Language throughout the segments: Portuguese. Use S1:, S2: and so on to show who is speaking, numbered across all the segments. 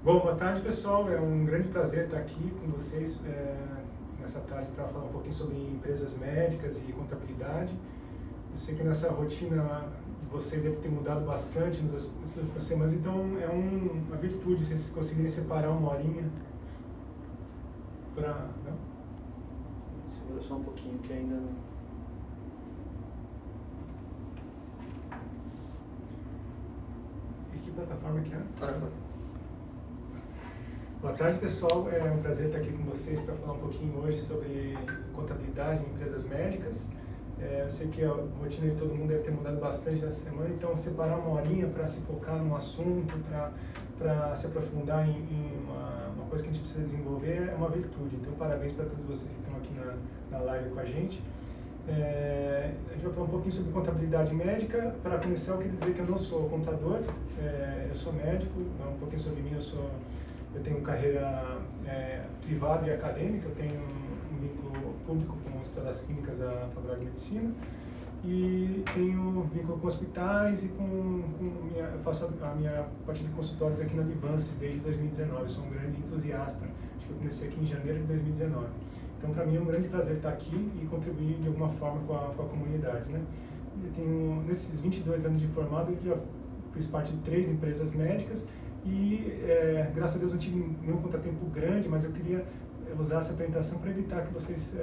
S1: Bom, boa tarde, pessoal. É um grande prazer estar aqui com vocês nessa tarde para falar um pouquinho sobre empresas médicas e contabilidade. Eu sei que nessa rotina de vocês deve ter mudado bastante nas últimas semanas, então é uma virtude vocês conseguirem separar uma horinha para...
S2: Segura só um pouquinho que ainda não...
S1: E que plataforma que é?
S2: Para.
S1: Boa tarde, pessoal. É um prazer estar aqui com vocês para falar um pouquinho hoje sobre contabilidade em empresas médicas. Eu sei que a rotina de todo mundo deve ter mudado bastante nessa semana, então separar uma horinha para se focar num assunto, para se aprofundar em uma coisa que a gente precisa desenvolver é uma virtude. Então, parabéns para todos vocês que estão aqui na live com a gente. A gente vai falar um pouquinho sobre contabilidade médica. Para começar, eu queria dizer que eu não sou contador, eu sou médico. Um pouquinho sobre mim, eu tenho carreira privada e acadêmica, eu tenho um vínculo público com o Hospital das Clínicas da Faculdade de Medicina e tenho vínculo com hospitais e eu faço a minha parte de consultórios aqui na Advance desde 2019. Eu sou um grande entusiasta, acho que eu comecei aqui em janeiro de 2019. Então, para mim é um grande prazer estar aqui e contribuir de alguma forma com a comunidade, né? Nesses 22 anos de formado, eu já fiz parte de 3 empresas médicas e, graças a Deus, não tive nenhum contratempo grande, mas eu queria usar essa apresentação para evitar que vocês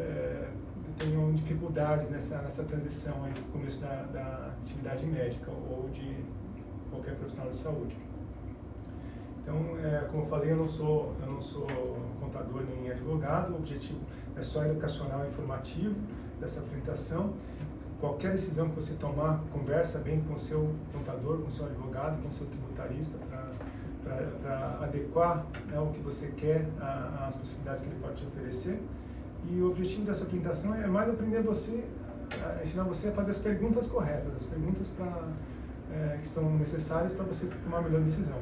S1: tenham dificuldades nessa transição aí do começo da atividade médica ou de qualquer profissional de saúde. Então, como eu falei, eu não sou contador nem advogado. O objetivo é só educacional e informativo dessa apresentação. Qualquer decisão que você tomar, conversa bem com o seu contador, com o seu advogado, com o seu tributarista para adequar o que você quer às possibilidades que ele pode te oferecer. E o objetivo dessa apresentação é mais aprender ensinar você a fazer as perguntas corretas, as perguntas que são necessárias para você tomar a melhor decisão.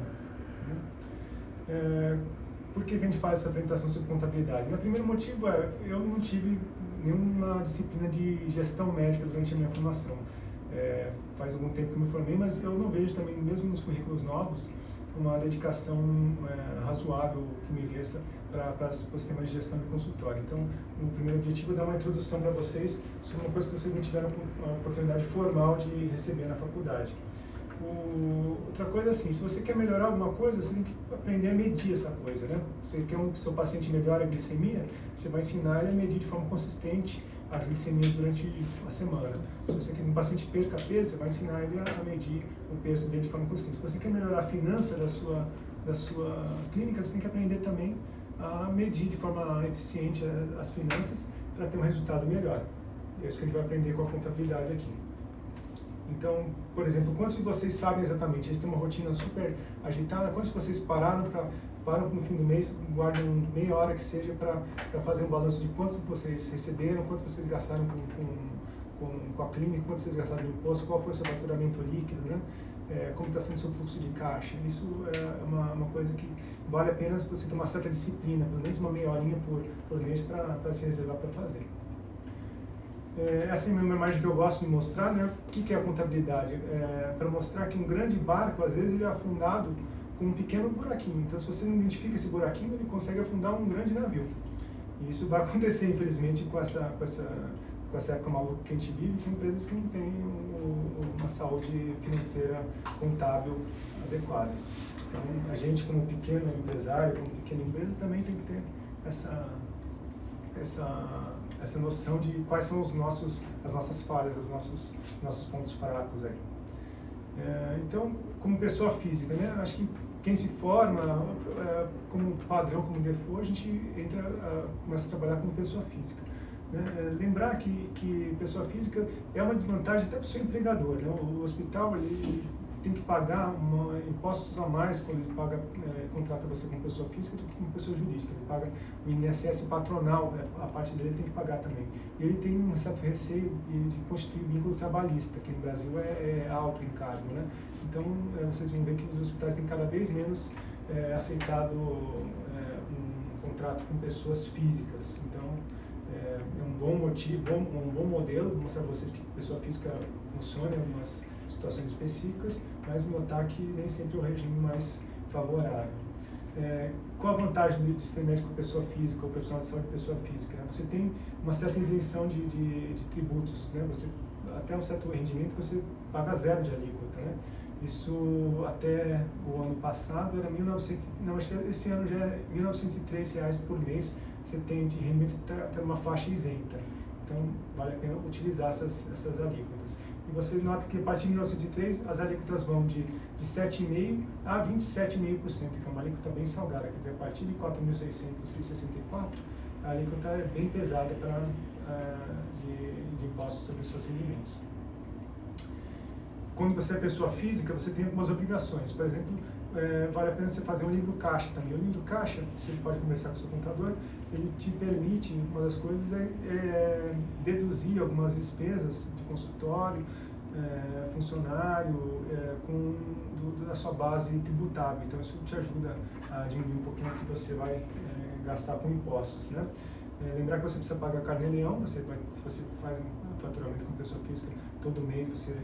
S1: Por que a gente faz essa apresentação sobre contabilidade? O primeiro motivo eu não tive nenhuma disciplina de gestão médica durante a minha formação. Faz algum tempo que eu me formei, mas eu não vejo também, mesmo nos currículos novos, uma dedicação razoável que mereça para o sistema de gestão de consultório. Então, o primeiro objetivo é dar uma introdução para vocês sobre uma coisa que vocês não tiveram a oportunidade formal de receber na faculdade. Outra coisa assim, se você quer melhorar alguma coisa, você tem que aprender a medir essa coisa, né? Você quer que o seu paciente melhore a glicemia, você vai ensinar ele a medir de forma consistente as glicemias durante a semana. Se você quer que um paciente perca peso, você vai ensinar ele a medir o peso dele de forma consistente. Se você quer melhorar a finança da sua clínica, você tem que aprender também a medir de forma eficiente as finanças para ter um resultado melhor. É isso que a gente vai aprender com a contabilidade aqui. Então, por exemplo, quantos de vocês sabem exatamente? A gente tem uma rotina super agitada. Quantos de vocês param no fim do mês, guardam meia hora que seja para fazer um balanço de quantos vocês receberam, quantos vocês gastaram com a clínica, quantos vocês gastaram no imposto, qual foi o seu faturamento líquido, né? Como está sendo o seu fluxo de caixa? Isso é uma coisa que vale a pena você ter uma certa disciplina, pelo menos uma meia horinha por mês para se reservar para fazer. Essa é uma imagem que eu gosto de mostrar, né? O que é a contabilidade? Para mostrar que um grande barco, às vezes, ele é afundado com um pequeno buraquinho. Então, se você não identifica esse buraquinho, ele consegue afundar um grande navio. E isso vai acontecer, infelizmente, com essa época maluca que a gente vive, com empresas que não têm uma saúde financeira contábil adequada. Então, a gente, como pequeno empresário, como pequena empresa, também tem que ter essa noção de quais são as nossas falhas, os nossos pontos fracos aí. Então, como pessoa física, né? Acho que quem se forma como padrão, como default, a gente começa a trabalhar como pessoa física. Né? Lembrar que pessoa física é uma desvantagem até para o seu empregador. Né? O hospital ele tem que pagar impostos a mais quando ele contrata você como pessoa física do que como pessoa jurídica. Ele paga o INSS patronal, a parte dele tem que pagar também. E ele tem um certo receio de constituir vínculo trabalhista, que no Brasil é alto o encargo. Né? Então, vocês vão ver que os hospitais têm cada vez menos aceitado um contrato com pessoas físicas. Então, é um bom motivo, um bom modelo, vou mostrar para vocês que pessoa física funciona em algumas situações específicas, mas notar que nem sempre é o regime mais favorável. qual a vantagem de ser médico pessoa física ou profissional de saúde pessoa física? Né? Você tem uma certa isenção de tributos, né? Você, até um certo rendimento você paga zero de alíquota, né? Isso até o ano passado era 1.900, não, acho que esse ano já é R$1.903 por mês, você tem de rendimento, você está numa faixa isenta. Então vale a pena utilizar essas alíquotas. E você nota que a partir de 1903 as alíquotas vão de 7,5% a 27,5%, que é uma alíquota bem salgada, quer dizer, a partir de 4.664 a alíquota é bem pesada de impostos sobre os seus rendimentos. Quando você é pessoa física, você tem algumas obrigações, por exemplo, vale a pena você fazer um livro caixa também. O livro caixa, você pode conversar com o seu contador, ele te permite, uma das coisas é deduzir algumas despesas de consultório, funcionário, da sua base tributável. Então isso te ajuda a diminuir um pouquinho o que você vai gastar com impostos, né? Lembrar que você precisa pagar carnê-leão, se você faz um faturamento com pessoa física, todo mês você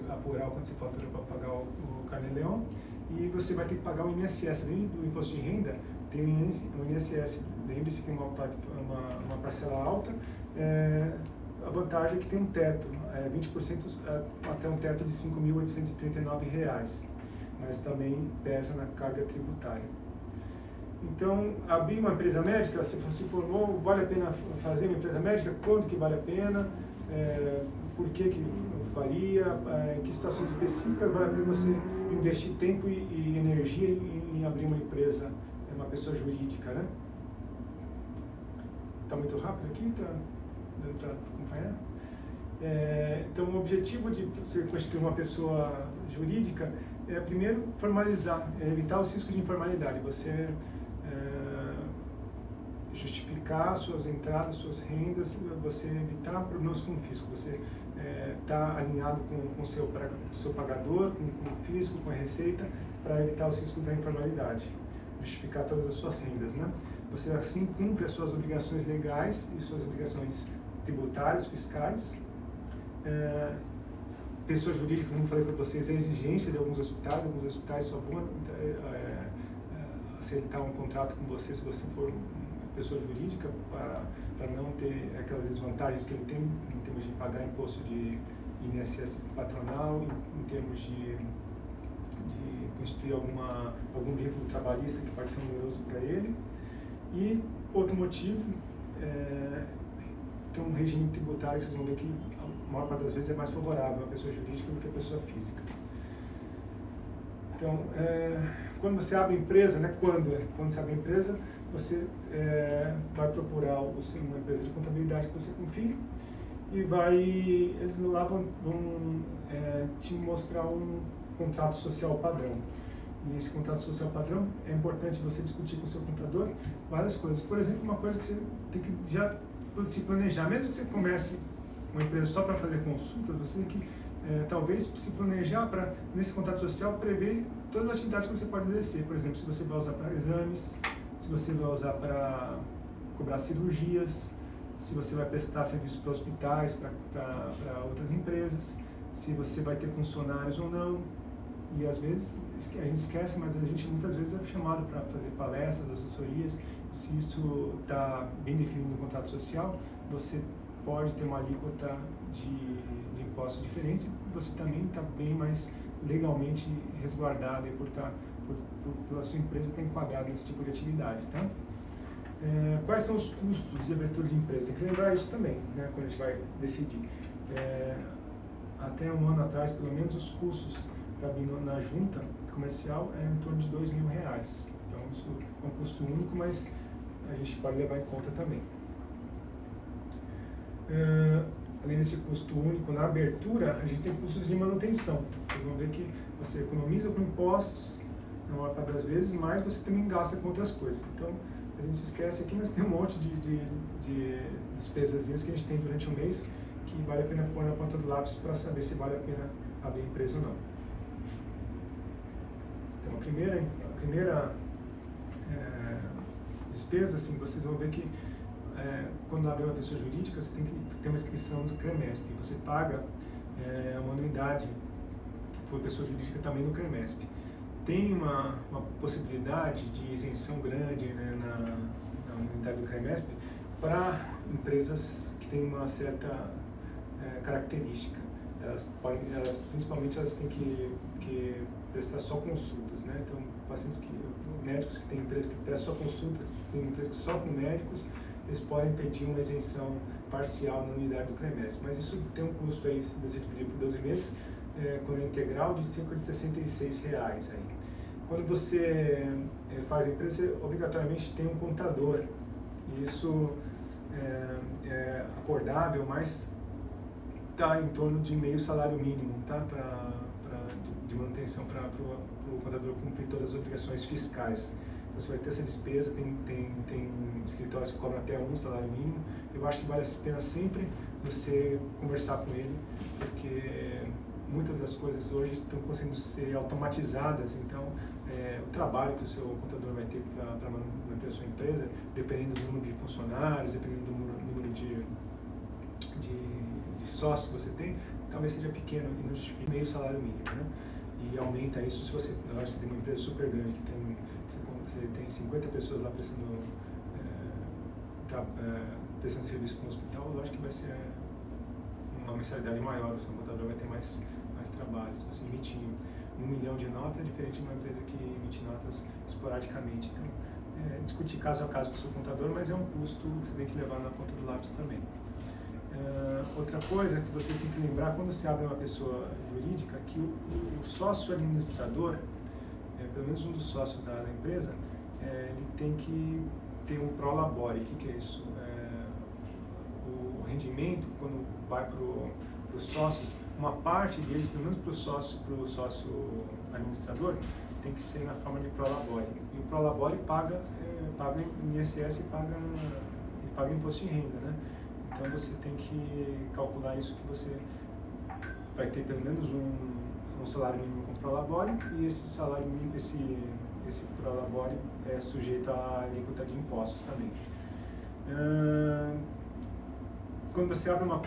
S1: apurar o quanto você fatura para pagar o carnê-leão. E você vai ter que pagar o INSS, além do imposto de renda, tem o INSS, lembre-se que é uma parcela alta, a vantagem é que tem um teto, 20% até um teto de R$ 5.839, mas também pesa na carga tributária. Então, abrir uma empresa médica, se você se formou, vale a pena fazer uma empresa médica? Quanto que vale a pena? Por que faria? Em que situações específicas vale a pena você investir tempo e energia em abrir uma empresa, uma pessoa jurídica, né? Está muito rápido aqui? Tá dando para acompanhar? Então, o objetivo de você constituir uma pessoa jurídica é, primeiro, formalizar, evitar os riscos de informalidade. Você justificar suas entradas, suas rendas, você evitar problemas com o fisco, você está alinhado com o seu pagador, com o fisco, com a receita, para evitar os riscos da informalidade, justificar todas as suas rendas, né? Você assim cumpre as suas obrigações legais e suas obrigações tributárias, fiscais. Pessoa jurídica, como eu falei para vocês, é a exigência de alguns hospitais só vão aceitar um contrato com você se você for pessoa jurídica, para não ter aquelas desvantagens que ele tem em termos de pagar imposto de INSS patronal, em termos de constituir algum vínculo trabalhista que pode ser oneroso para ele. E outro motivo tem um regime tributário que vocês vão ver que a maior parte das vezes é mais favorável à pessoa jurídica do que à pessoa física. Então, quando você abre empresa, né, quando você abre empresa, você vai procurar uma empresa de contabilidade que você confie e eles lá vão te mostrar um contrato social padrão. E esse contrato social padrão, é importante você discutir com o seu contador várias coisas. Por exemplo, uma coisa que você tem que já se planejar, mesmo que você comece uma empresa só para fazer consultas, você tem que talvez se planejar para, nesse contrato social, prever todas as atividades que você pode exercer. Por exemplo, se você vai usar para exames, se você vai usar para cobrar cirurgias, se você vai prestar serviços para hospitais, para outras empresas, se você vai ter funcionários ou não. E às vezes a gente esquece, mas a gente muitas vezes é chamado para fazer palestras, assessorias. Se isso está bem definido no contrato social, você pode ter uma alíquota de impostos diferentes e você também está bem mais legalmente resguardado pela sua empresa estar enquadrada nesse tipo de atividade, tá? Quais são os custos de abertura de empresa? Tem que lembrar isso também, né, quando a gente vai decidir. Até um ano atrás, pelo menos, os custos para abrir na junta comercial é em torno de R$2.000. Então, isso é um custo único, mas a gente pode levar em conta também. Além desse custo único na abertura, a gente tem custos de manutenção. Vocês vão ver que você economiza com impostos, na maior parte das vezes, mas você também gasta com outras coisas. Então, a gente esquece aqui, mas tem um monte de despesazinhas que a gente tem durante o mês que vale a pena pôr na ponta do lápis para saber se vale a pena abrir empresa ou não. Então, a primeira despesa, assim, vocês vão ver que quando abre uma pessoa jurídica, você tem que ter uma inscrição do CREMESP. Você paga uma anuidade por pessoa jurídica também no CREMESP. tem uma possibilidade de isenção grande, né, na unidade do CREMESP para empresas que têm uma certa característica. Principalmente elas têm que prestar só consultas, né? Então, médicos que têm empresa que prestam só consultas, tem empresa que só com médicos, eles podem pedir uma isenção parcial na unidade do CREMESP. Mas isso tem um custo aí, se você dividir por 12 meses, quando é integral, de cerca de R$66 aí. Quando você faz a empresa, você obrigatoriamente tem um contador. E isso é acordável, mas está em torno de meio salário mínimo, tá? De manutenção para o contador cumprir todas as obrigações fiscais. Então, você vai ter essa despesa, tem escritórios que cobram até um salário mínimo. Eu acho que vale a pena sempre você conversar com ele, porque muitas das coisas hoje estão conseguindo ser automatizadas, então o trabalho que o seu contador vai ter para manter a sua empresa, dependendo do número de funcionários, dependendo do número de sócios que você tem, talvez seja pequeno e não justifique meio salário mínimo, né? E aumenta isso se você tem uma empresa super grande, que você tem 50 pessoas lá prestando serviço com o hospital, eu acho que vai ser uma mensalidade maior, o seu contador vai ter mais trabalho. Se você emite 1 milhão de notas, é diferente de uma empresa que emite notas esporadicamente. Então, discutir caso a caso com o seu contador, mas é um custo que você tem que levar na ponta do lápis também. Outra coisa que vocês têm que lembrar, quando você abre uma pessoa jurídica, que o sócio administrador, pelo menos um dos sócios da empresa, ele tem que ter um prolabore. O que é isso? O rendimento, quando vai para os sócios, uma parte deles, pelo menos para o sócio administrador, tem que ser na forma de prolabore. E o prolabore paga INSS e paga imposto de renda, né? Então você tem que calcular isso, que você vai ter pelo menos um salário mínimo com prolabore, e esse salário mínimo, esse prolabore é sujeito à alíquota de impostos também. Quando você abre uma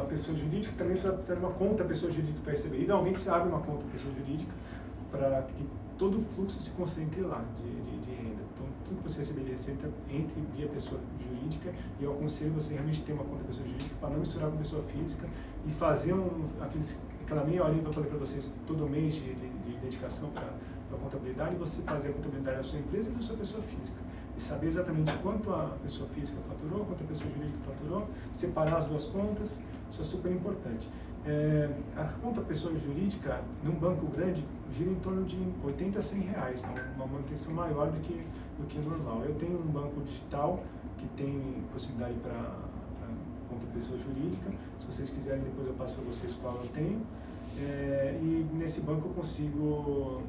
S1: pessoa jurídica, também você precisa de uma conta pessoa jurídica para receber. Idealmente você abre uma conta pessoa jurídica para que todo o fluxo se concentre lá de renda. Então, tudo que você receber de receita entre via pessoa jurídica, e eu aconselho você realmente ter uma conta pessoa jurídica para não misturar com pessoa física e fazer aquela meia horinha que eu falei para vocês todo mês de dedicação para a contabilidade, e você fazer a contabilidade da sua empresa e da sua pessoa física. E saber exatamente quanto a pessoa física faturou, quanto a pessoa jurídica faturou, separar as duas contas, isso é super importante. A conta pessoa jurídica, num banco grande, gira em torno de 80 a 100 reais, é uma manutenção maior do que o normal. Eu tenho um banco digital que tem possibilidade para conta pessoa jurídica, se vocês quiserem depois eu passo para vocês qual eu tenho. E nesse banco eu consigo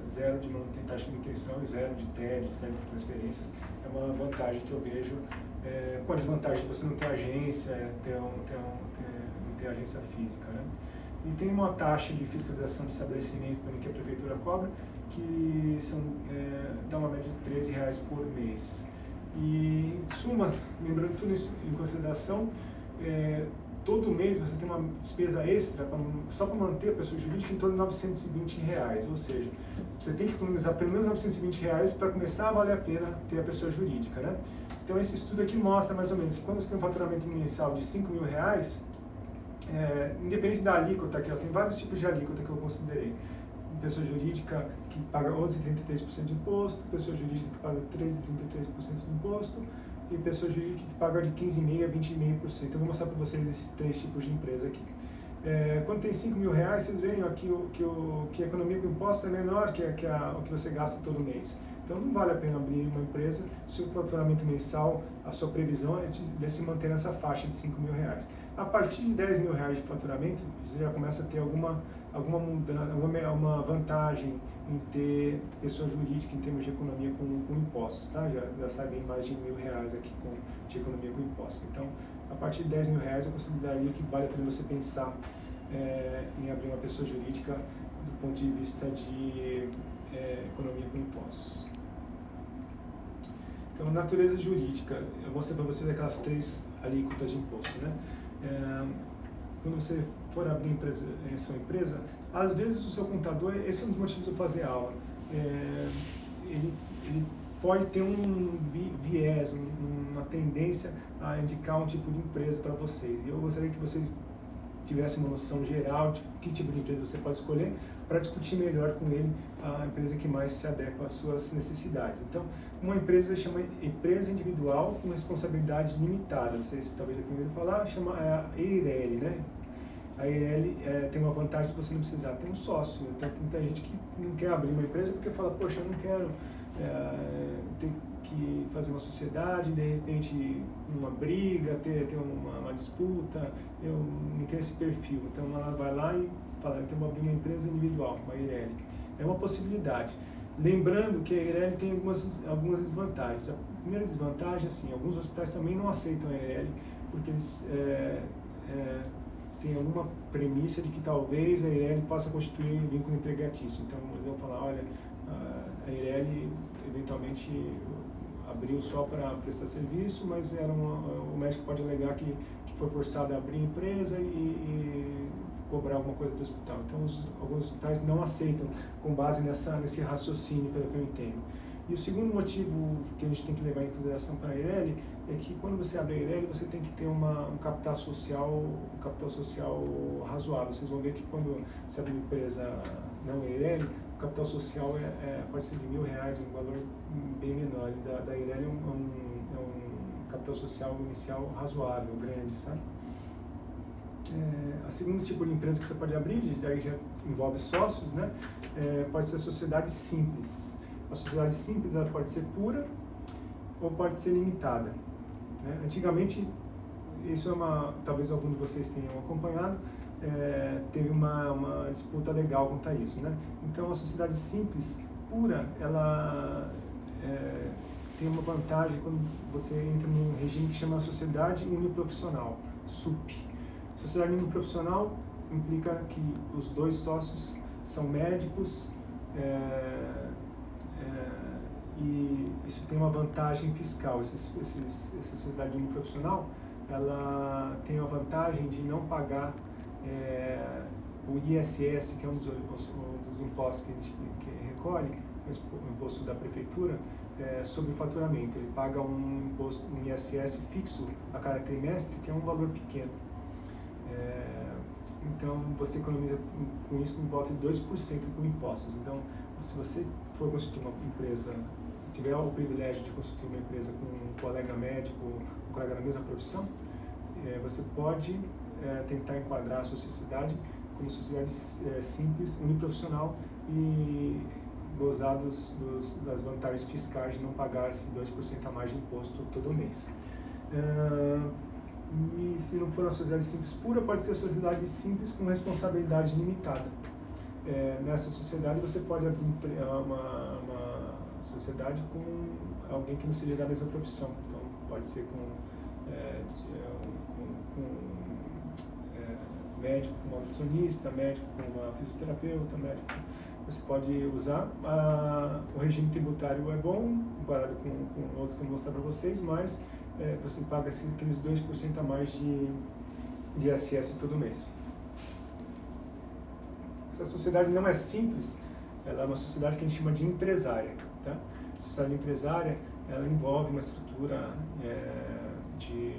S1: zero de taxa de manutenção e zero de TED, zero de transferências. É uma vantagem que eu vejo, com a desvantagem de você não ter agência, não ter agência física, né? E tem uma taxa de fiscalização de estabelecimento também que a prefeitura cobra, que dá uma média de R$13 por mês. E suma, lembrando tudo isso em consideração, todo mês você tem uma despesa extra só para manter a pessoa jurídica em torno de R$920, ou seja, você tem que economizar pelo menos R$920 para começar a valer a pena ter a pessoa jurídica, né? Então esse estudo aqui mostra mais ou menos que quando você tem um faturamento mensal de R$5.000, independente da alíquota, que tem vários tipos de alíquota que eu considerei. Pessoa jurídica que paga 11,33% de imposto, pessoa jurídica que paga 13,33% de imposto, e pessoa jurídica que paga de 15,5% a 20,5%. Eu vou mostrar para vocês esses três tipos de empresa aqui. Quando tem R$5.000, vocês veem que a economia com impostos é menor que o que você gasta todo mês. Então não vale a pena abrir uma empresa se o faturamento mensal, a sua previsão é de se manter nessa faixa de R$5.000. A partir de R$10.000 de faturamento, você já começa a ter alguma mudança, uma vantagem em ter pessoa jurídica em termos de economia com impostos, tá? Já sai bem mais de R$1.000 aqui de economia com impostos. Então, a partir de R$10.000 eu consideraria que vale a pena você pensar em abrir uma pessoa jurídica do ponto de vista de economia com impostos. Então, natureza jurídica, eu mostrei para vocês aquelas 3 alíquotas de imposto, né? Quando você for abrir sua empresa, às vezes o seu contador, esse é um dos motivos de eu fazer aula, ele pode ter um viés, uma tendência a indicar um tipo de empresa para vocês. E eu gostaria que vocês tivessem uma noção geral de que tipo de empresa você pode escolher para discutir melhor com ele a empresa que mais se adequa às suas necessidades. Então, uma empresa chama empresa individual com responsabilidade limitada. Vocês talvez já tenham ouvido falar, chama a EIRELI, né? A EIRELI tem uma vantagem de você não precisar ter um sócio. Então, tem muita gente que não quer abrir uma empresa porque fala, poxa, eu não quero ter que fazer uma sociedade, de repente uma briga, ter uma disputa, eu não tenho esse perfil. Então ela vai lá e fala, então eu vou abrir uma empresa individual, uma EIRELI. É uma possibilidade. Lembrando que a EIRELI tem algumas desvantagens. A primeira desvantagem, assim, alguns hospitais também não aceitam a EIRELI porque eles têm alguma premissa de que talvez a EIRELI possa constituir um vínculo empregatício. Então eles vão falar, olha, a EIRELI eventualmente abriu só para prestar serviço, mas o médico pode alegar que foi forçado a abrir empresa e cobrar alguma coisa do hospital. Então, alguns hospitais não aceitam com base nesse raciocínio, pelo que eu entendo. E o segundo motivo que a gente tem que levar em consideração para a EIRELI é que quando você abre a EIRELI, você tem que ter um capital social razoável. Vocês vão ver que quando você abre uma empresa não EIRELI, o capital social pode ser de R$1.000, um valor bem menor. Da EIRELI é um capital social inicial razoável, grande, sabe? A segundo tipo de empresa que você pode abrir, aí já envolve sócios, né? Pode ser a sociedade simples. A sociedade simples ela pode ser pura ou pode ser limitada, né? Antigamente, isso talvez algum de vocês tenham acompanhado, teve uma disputa legal quanto a isso, né? Então, a sociedade simples, pura, ela tem uma vantagem quando você entra num regime que chama Sociedade Uniprofissional, SUP. Sociedade Uniprofissional implica que os dois sócios são médicos, e isso tem uma vantagem fiscal. Essa sociedade uniprofissional, ela tem a vantagem de não pagar o ISS, que é um dos impostos que a gente recolhe, o imposto da prefeitura, sobre o faturamento. Ele paga um ISS fixo a cada trimestre, que é um valor pequeno. Então, você economiza com isso em volta de 2% por impostos. Então, se você for constituir uma empresa, tiver o privilégio de constituir uma empresa com um colega médico, um colega da mesma profissão, você pode tentar enquadrar a sua sociedade como sociedade simples, uniprofissional e gozar das vantagens fiscais de não pagar esse 2% a mais de imposto todo mês. E se não for uma sociedade simples pura, pode ser a sociedade simples com responsabilidade limitada. Nessa sociedade você pode abrir uma sociedade com alguém que não seja da mesma profissão. Então pode ser com médico com uma nutricionista, médico com uma fisioterapeuta, médico. Você pode usar. O regime tributário é bom, comparado com outros que eu vou mostrar para vocês, mas você paga assim, aqueles 2% a mais de ISS todo mês. Essa sociedade não é simples, ela é uma sociedade que a gente chama de empresária. Tá? A sociedade empresária, ela envolve uma estrutura que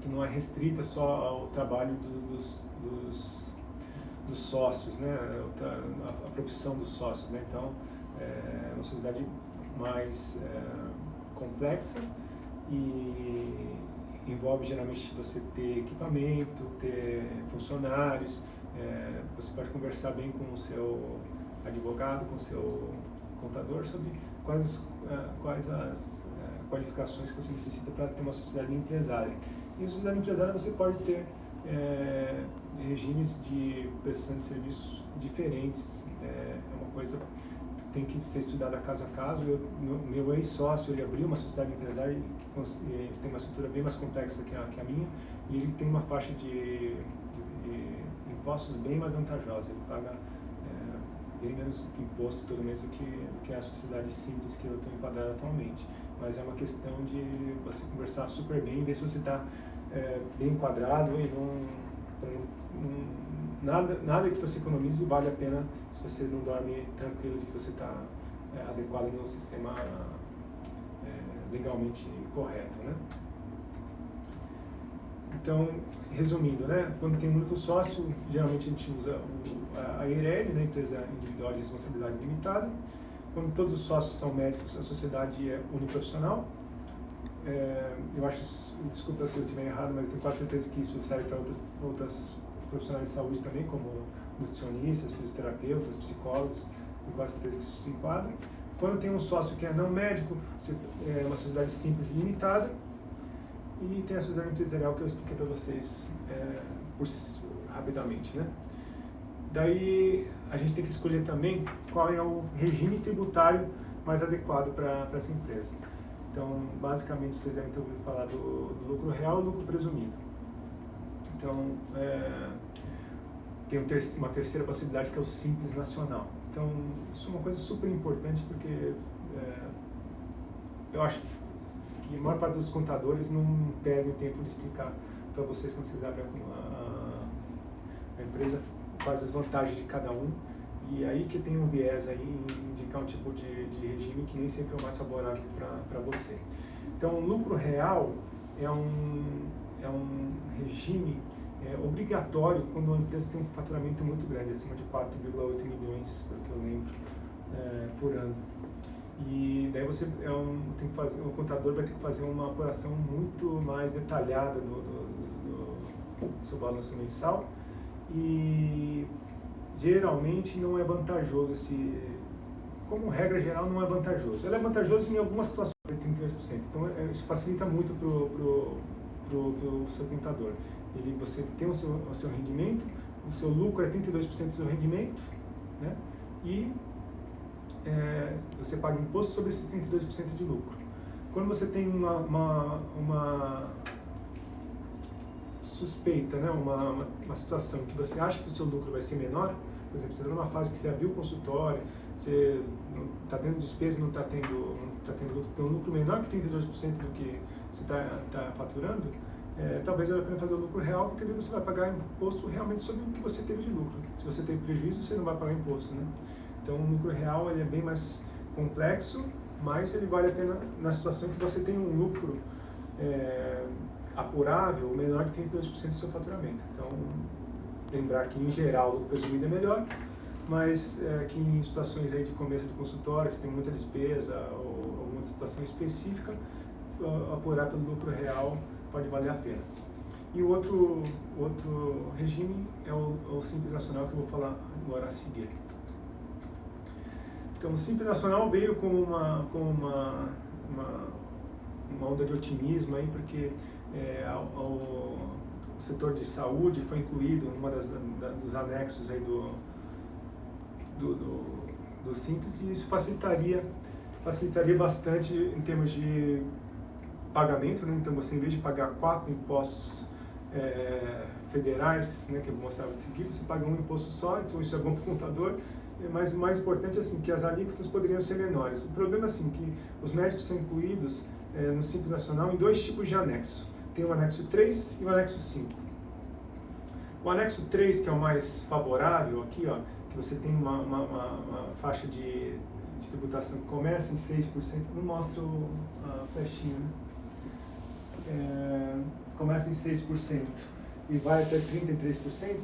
S1: não é restrita só ao trabalho dos sócios, né? A profissão dos sócios, né? Então, é uma sociedade mais complexa e envolve geralmente você ter equipamento, ter funcionários, você pode conversar bem com o seu advogado, com o seu contador sobre quais as qualificações que você necessita para ter uma sociedade empresária. E na sociedade empresária você pode ter regimes de prestação de serviços diferentes. É uma coisa que tem que ser estudada caso a caso. Meu ex-sócio, ele abriu uma sociedade empresária que tem uma estrutura bem mais complexa que a minha, e ele tem uma faixa de impostos bem mais vantajosa. Ele paga bem menos imposto todo mês do que a sociedade simples que eu estou enquadrado atualmente. Mas é uma questão de você conversar super bem, ver se você está bem enquadrado e nada que você economize vale a pena se você não dorme tranquilo de que você está adequado no sistema legalmente correto, né? Então, resumindo, né, quando tem um único sócio, geralmente a gente usa a IRL, né, Empresa Individual de Responsabilidade Limitada. Quando todos os sócios são médicos, a sociedade é uniprofissional. Eu acho, desculpa se eu estiver errado, mas eu tenho quase certeza que isso serve para outras profissionais de saúde também, como nutricionistas, fisioterapeutas, psicólogos, tenho quase certeza que isso se enquadra. Quando tem um sócio que é não médico, é uma sociedade simples e limitada. E tem a sociedade empresarial que eu expliquei para vocês rapidamente, né? Daí a gente tem que escolher também qual é o regime tributário mais adequado para essa empresa. Então, basicamente, vocês devem ter ouvido falar do lucro real e lucro presumido. Então, tem uma terceira possibilidade que é o Simples Nacional. Então, isso é uma coisa super importante porque eu acho que a maior parte dos contadores não perdem tempo de explicar para vocês quando vocês abrem a empresa quais as vantagens de cada um. E aí que tem um viés aí em indicar um tipo de regime que nem sempre é o mais favorável para você. Então, o lucro real é um regime obrigatório quando uma empresa tem um faturamento muito grande, acima de 4,8 milhões, pelo que eu lembro, por ano. E daí você tem que fazer, o contador vai ter que fazer uma apuração muito mais detalhada do seu balanço mensal. E geralmente não é vantajoso, como regra geral não é vantajoso. Ele é vantajoso em algumas situações, 32%. Então isso facilita muito para o seu contador. Você tem o seu rendimento, o seu lucro é 32% do seu rendimento, né? E você paga imposto sobre esses 32% de lucro. Quando você tem uma suspeita, né, uma situação que você acha que o seu lucro vai ser menor, por exemplo, você está numa fase que você abriu o consultório, você está tendo despesa e não está tendo lucro, tem um lucro menor que 32% do que você está faturando, talvez valha a pena fazer o lucro real, porque daí você vai pagar imposto realmente sobre o que você teve de lucro. Se você teve prejuízo, você não vai pagar imposto, né? Então, o lucro real ele é bem mais complexo, mas ele vale a pena na situação que você tem um lucro apurável menor que 32% do seu faturamento. Então, lembrar que, em geral, o lucro presumido é melhor, mas que em situações aí de começo de consultório, se tem muita despesa ou alguma situação específica, apurar pelo lucro real pode valer a pena. E o outro regime é o Simples Nacional, que eu vou falar agora a seguir. Então, o Simples Nacional veio como uma onda de otimismo aí, porque o setor de saúde foi incluído em dos anexos aí do Simples, e isso facilitaria bastante em termos de pagamento, né? Então, você, em vez de pagar 4 impostos federais, né, que eu vou mostrar a seguir, você paga um imposto só, então isso é bom para o contador. Mas o mais importante é assim, que as alíquotas poderiam ser menores. O problema é assim, que os médicos são incluídos no Simples Nacional em 2 tipos de anexo. Tem o anexo 3 e o anexo 5. O anexo 3, que é o mais favorável aqui, ó, que você tem uma faixa de tributação que começa em 6%, não mostra a flechinha, né? Começa em 6% e vai até 33%.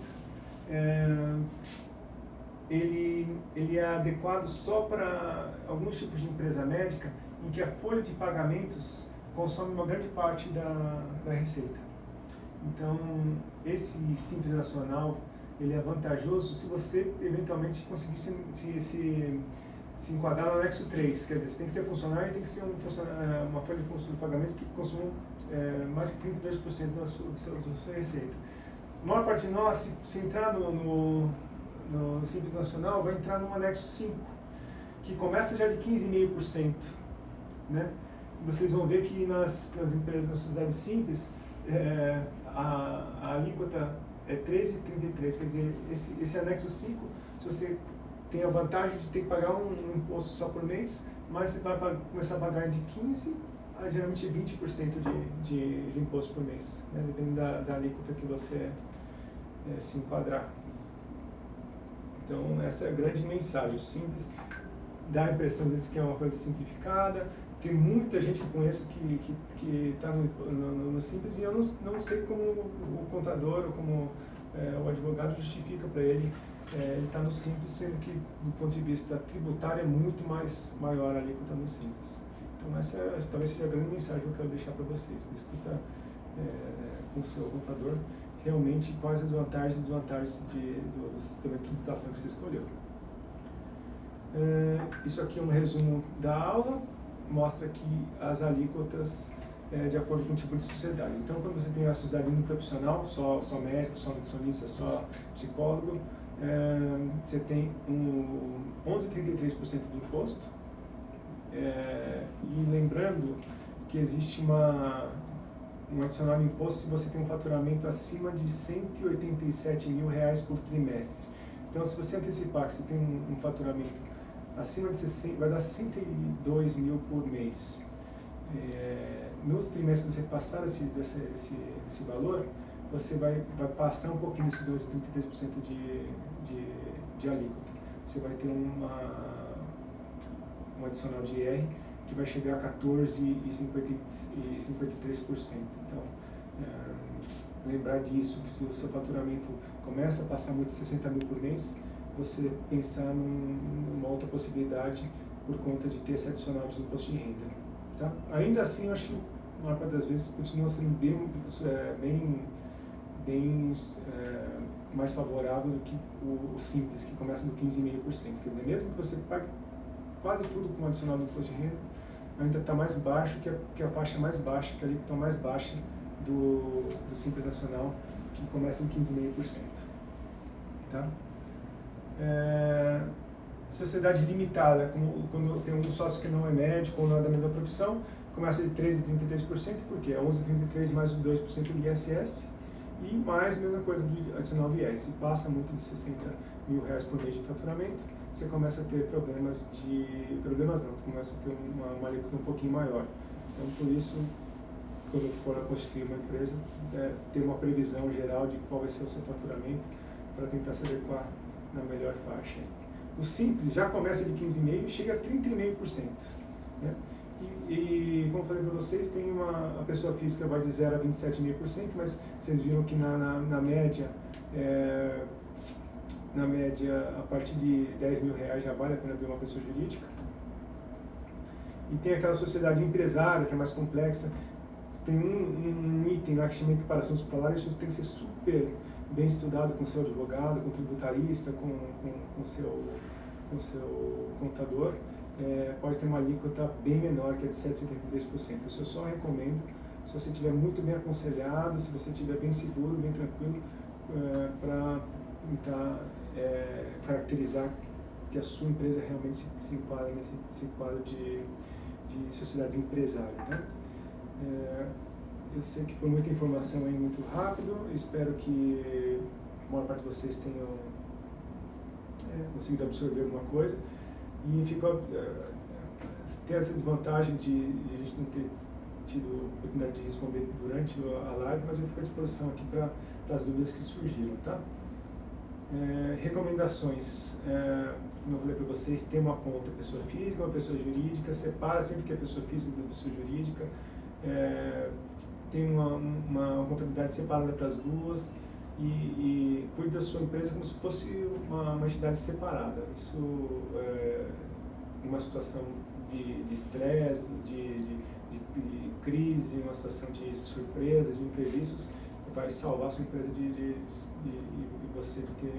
S1: Ele é adequado só para alguns tipos de empresa médica em que a folha de pagamentos consome uma grande parte da receita. Então, esse Simples Nacional, ele é vantajoso se você eventualmente conseguir se enquadrar no anexo 3, quer dizer, você tem que ter funcionário e tem que ser uma folha de pagamentos que consuma mais que 32% da sua receita. A maior parte de nós, se entrar no Simples Nacional, vai entrar no anexo 5, que começa já de 15,5%, né? Vocês vão ver que nas empresas, nas sociedades simples, a alíquota é 13,33%, quer dizer, esse anexo 5, se você tem a vantagem de ter que pagar um imposto só por mês, mas você vai começar a pagar de 15% a geralmente 20% de imposto por mês, né? Dependendo da alíquota que você se enquadrar. Então, essa é a grande mensagem. O simples dá a impressão, às vezes, que é uma coisa simplificada. Tem muita gente que eu conheço que está no simples, e eu não sei como o contador ou como o advogado justifica para ele ele está no simples, sendo que, do ponto de vista tributário, é muito maior ali que está no simples. Então, essa talvez seja a grande mensagem que eu quero deixar para vocês. Discuta com o seu contador realmente quais as vantagens e desvantagens do sistema de tributação que você escolheu. Isso aqui é um resumo da aula, mostra aqui as alíquotas de acordo com o tipo de sociedade. Então, quando você tem a sociedade uniprofissional, só médico, só nutricionista, só psicólogo, você tem 11,33% de imposto. E lembrando que existe um adicional de imposto se você tem um faturamento acima de R$187 mil por trimestre. Então, se você antecipar que você tem um faturamento acima de 60, vai dar 62 mil por mês. Nos trimestres que você passar esse valor, você vai passar um pouquinho desses 11,33% de alíquota. Você vai ter um adicional de IR que vai chegar a 14,53%. Então, lembrar disso, que se o seu faturamento começa a passar muito de 60 mil por mês, você pensar numa outra possibilidade por conta de ter esse adicional de imposto de renda. Tá? Ainda assim, eu acho que a maior parte das vezes continua sendo bem mais favorável do que o simples, que começa no 15,5%. Quer dizer, mesmo que você pague quase tudo com adicional do imposto de renda, ainda está mais baixo que a faixa mais baixa, que a alíquota mais baixa do Simples Nacional, que começa em 15,5%. Tá? Sociedade limitada, quando tem um sócio que não é médico ou não é da mesma profissão, começa de 13,33%, porque é 11,33% mais os 2% do ISS, e mais a mesma coisa do adicional do IR. Se passa muito de 60 mil reais por mês de faturamento, você começa a ter problemas não, você começa a ter uma alíquota um pouquinho maior. Então, por isso, quando for constituir uma empresa, ter uma previsão geral de qual vai ser o seu faturamento, para tentar se adequar na melhor faixa. O simples já começa de 15,5% e chega a 30,5%. Né? E como eu falei para vocês, tem a pessoa física vai de 0 a 27,5%, mas vocês viram que na média, a partir de 10 mil reais já vale a pena abrir uma pessoa jurídica. E tem aquela sociedade empresária, que é mais complexa. Tem um item lá que chama equiparação hospitalar, isso tem que ser super bem estudado com o seu advogado, com o tributarista, com o seu contador. Pode ter uma alíquota bem menor, que é de 7,73%. Isso eu só recomendo se você estiver muito bem aconselhado, se você estiver bem seguro, bem tranquilo, para tentar caracterizar que a sua empresa realmente se enquadra nesse quadro de sociedade empresária. Tá? Eu sei que foi muita informação aí, muito rápido. Espero que a maior parte de vocês tenham conseguido absorver alguma coisa. E tem essa desvantagem de a gente não ter tido a oportunidade de responder durante a live, mas eu fico à disposição aqui para as dúvidas que surgiram, tá? Recomendações, não falei para vocês, tem uma conta pessoa física, uma pessoa jurídica, separa sempre que é pessoa física da pessoa jurídica, tem uma contabilidade separada para as duas e cuide da sua empresa como se fosse uma entidade separada. Isso uma situação de estresse, de crise, uma situação de surpresas, de imprevistos, vai salvar a sua empresa de você de ter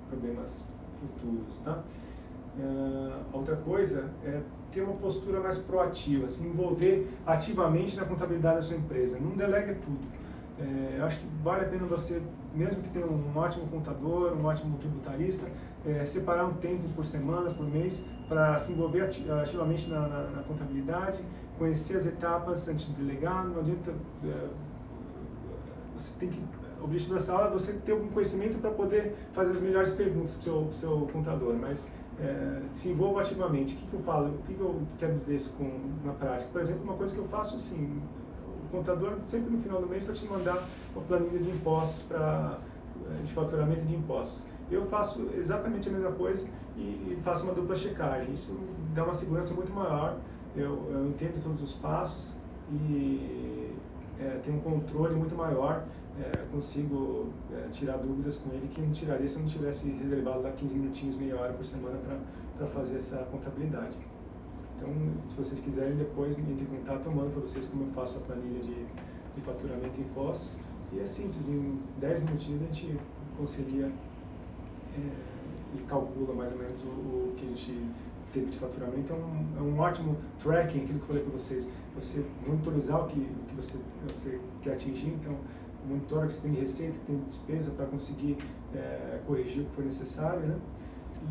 S1: problemas futuros, tá? Outra coisa é ter uma postura mais proativa, se envolver ativamente na contabilidade da sua empresa. Não delegue tudo. Eu acho que vale a pena você, mesmo que tenha um ótimo contador, um ótimo tributarista, separar um tempo por semana, por mês, para se envolver ativamente na contabilidade, conhecer as etapas antes de delegar. Não adianta, você tem que, o objetivo dessa aula é você ter algum conhecimento para poder fazer as melhores perguntas para o seu contador, mas se envolva ativamente. O que eu falo? O que eu quero dizer isso na prática? Por exemplo, uma coisa que eu faço assim, o contador sempre no final do mês vai te mandar uma planilha de impostos para de faturamento e de impostos. Eu faço exatamente a mesma coisa e faço uma dupla checagem. Isso dá uma segurança muito maior. Eu entendo todos os passos e tenho um controle muito maior. Consigo tirar dúvidas com ele que não tiraria se eu não tivesse reservado lá 15 minutinhos, meia hora por semana para fazer essa contabilidade. Então, se vocês quiserem, depois me entre em contato, eu mando para vocês como eu faço a planilha de faturamento e impostos. E é simples, em 10 minutinhos a gente concilia e calcula mais ou menos o que a gente teve de faturamento. É um ótimo tracking, aquilo que eu falei para vocês. Você monitorizar o que você quer atingir, então monitora o que você tem de receita, que tem de despesa para conseguir corrigir o que for necessário, né?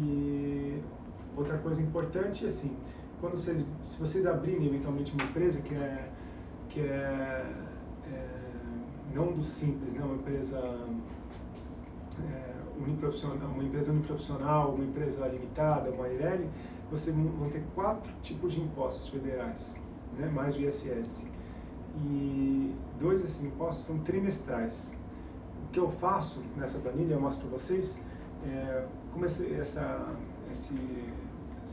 S1: E outra coisa importante, assim, se vocês abrirem eventualmente uma empresa que é não do simples, né? Uma empresa uniprofissional, uma empresa limitada, uma IRL, vocês vão ter 4 tipos de impostos federais, né? Mais o ISS. E 2 desses impostos são trimestrais. O que eu faço nessa planilha, eu mostro para vocês, como esse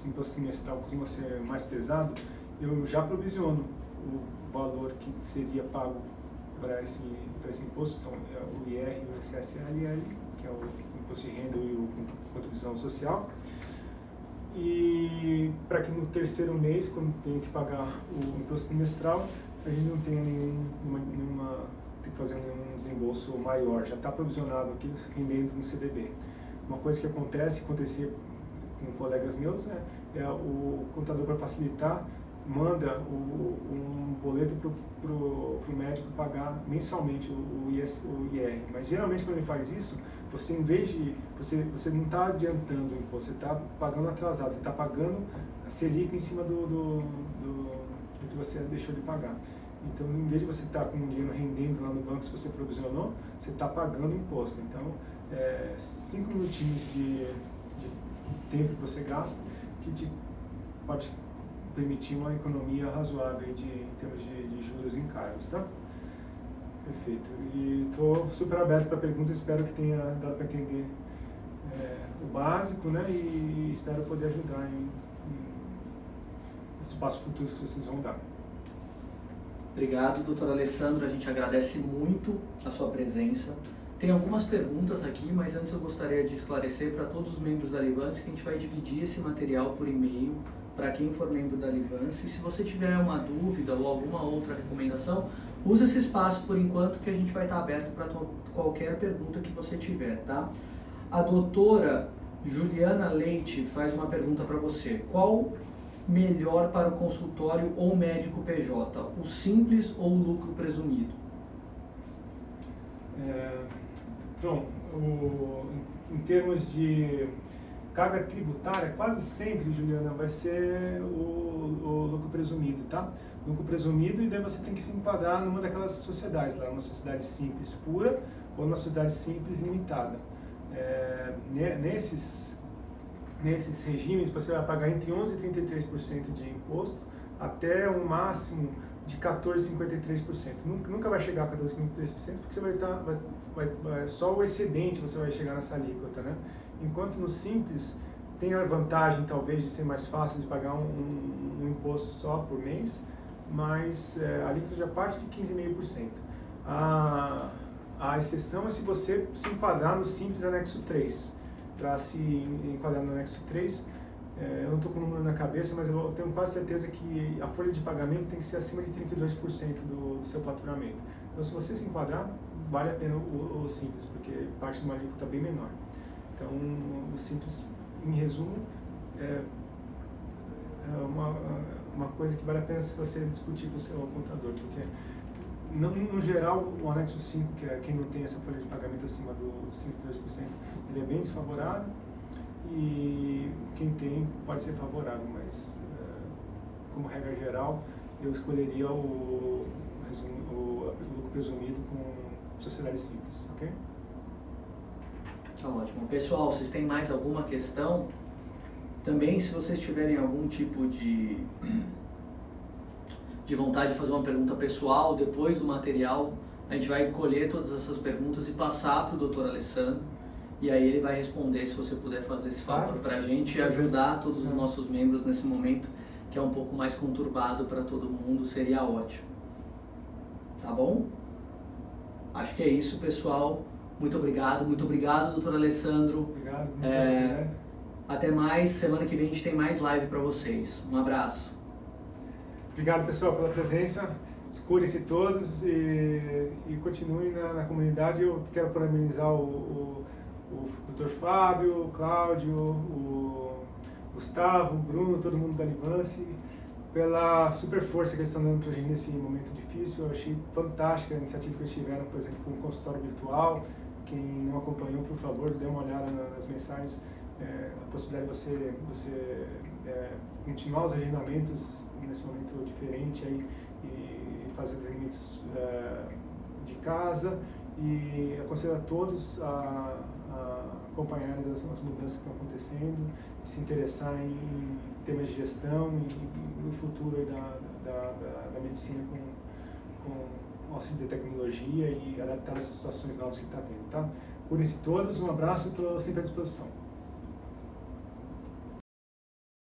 S1: imposto trimestral costuma ser mais pesado, eu já provisiono o valor que seria pago para esse imposto, são o IR, o ISS-LL, que é o imposto de renda e o contribuição social. E para que no terceiro mês, quando tem que pagar o imposto trimestral, a gente não tenha tem que fazer nenhum desembolso maior, já está provisionado aqui rendendo no CDB. Uma coisa que acontecia com colegas meus, o contador, para facilitar, manda um boleto para o médico pagar mensalmente o IR. Mas geralmente quando ele faz isso, você, em vez de você não está adiantando o imposto, você está pagando atrasado, você está pagando a Selic em cima do que você deixou de pagar. Então, em vez de você estar com o dinheiro rendendo lá no banco, se você provisionou, você está pagando imposto. Então, 5 minutinhos de tempo que você gasta que pode permitir uma economia razoável em termos de juros e encargos, tá? Perfeito. E estou super aberto para perguntas, espero que tenha dado para entender o básico, né? E espero poder ajudar em espaços futuros que vocês vão dar.
S3: Obrigado, doutor Alessandro. A gente agradece muito a sua presença. Tem algumas perguntas aqui, mas antes eu gostaria de esclarecer para todos os membros da Livance que a gente vai dividir esse material por e-mail para quem for membro da Livance. E se você tiver uma dúvida ou alguma outra recomendação, use esse espaço por enquanto, que a gente vai estar aberto para qualquer pergunta que você tiver, tá? A doutora Juliana Leite faz uma pergunta para você. Qual melhor para o consultório ou médico PJ, o simples ou o lucro presumido?
S1: Bom, em termos de carga tributária, quase sempre, Juliana, vai ser o lucro presumido, tá? Lucro presumido, e daí você tem que se enquadrar numa daquelas sociedades lá, uma sociedade simples pura ou uma sociedade simples limitada. Nesses regimes, você vai pagar entre 11% e 33% de imposto, até um máximo de 14,53%. Nunca vai chegar a 14,53%, porque você vai estar, só o excedente você vai chegar nessa alíquota, né? Enquanto no simples, tem a vantagem, talvez, de ser mais fácil de pagar um imposto só por mês, mas a alíquota já parte de 15,5%. A exceção é se você se enquadrar no simples anexo 3. Para se enquadrar no anexo 3, eu não estou com o número na cabeça, mas eu tenho quase certeza que a folha de pagamento tem que ser acima de 32% do seu faturamento. Então, se você se enquadrar, vale a pena o simples, porque parte de uma alíquota bem menor. Então, o simples, em resumo, é uma coisa que vale a pena se você discutir com o seu contador, porque no geral, o anexo 5, que é quem não tem essa folha de pagamento acima dos 52%, ele é bem desfavorável, e quem tem pode ser favorável, mas como regra geral, eu escolheria o lucro presumido com sociedade simples, ok?
S3: Tá ótimo. Pessoal, vocês têm mais alguma questão? Também, se vocês tiverem algum tipo de vontade de fazer uma pergunta pessoal depois do material, A gente vai colher todas essas perguntas e passar para o Dr. Alessandro, e aí ele vai responder, se você puder fazer esse favor para a gente e ajudar todos os nossos membros nesse momento que é um pouco mais conturbado para todo mundo, seria ótimo. Tá bom? Acho que é isso, pessoal. Muito obrigado, Dr. Alessandro.
S1: Obrigado, muito obrigado.
S3: Até mais, semana que vem a gente tem mais live para vocês. Um abraço.
S1: Obrigado, pessoal, pela presença. Cuidem-se todos e continuem na comunidade. Eu quero parabenizar o Dr. Fábio, o Cláudio, o Gustavo, o Bruno, todo mundo da Livance, pela super força que eles estão dando para a gente nesse momento difícil. Eu achei fantástica a iniciativa que eles tiveram, por exemplo, com o consultório virtual. Quem não acompanhou, por favor, dê uma olhada nas mensagens. A possibilidade de você continuar os agendamentos nesse momento diferente aí, e fazer atendimentos de casa, e aconselho a todos a acompanhar as mudanças que estão acontecendo, se interessar em temas de gestão e no futuro aí da medicina com auxílio da tecnologia e adaptar as situações novas que está tendo, tá? Cuidem-se todos, um abraço e estou sempre à disposição.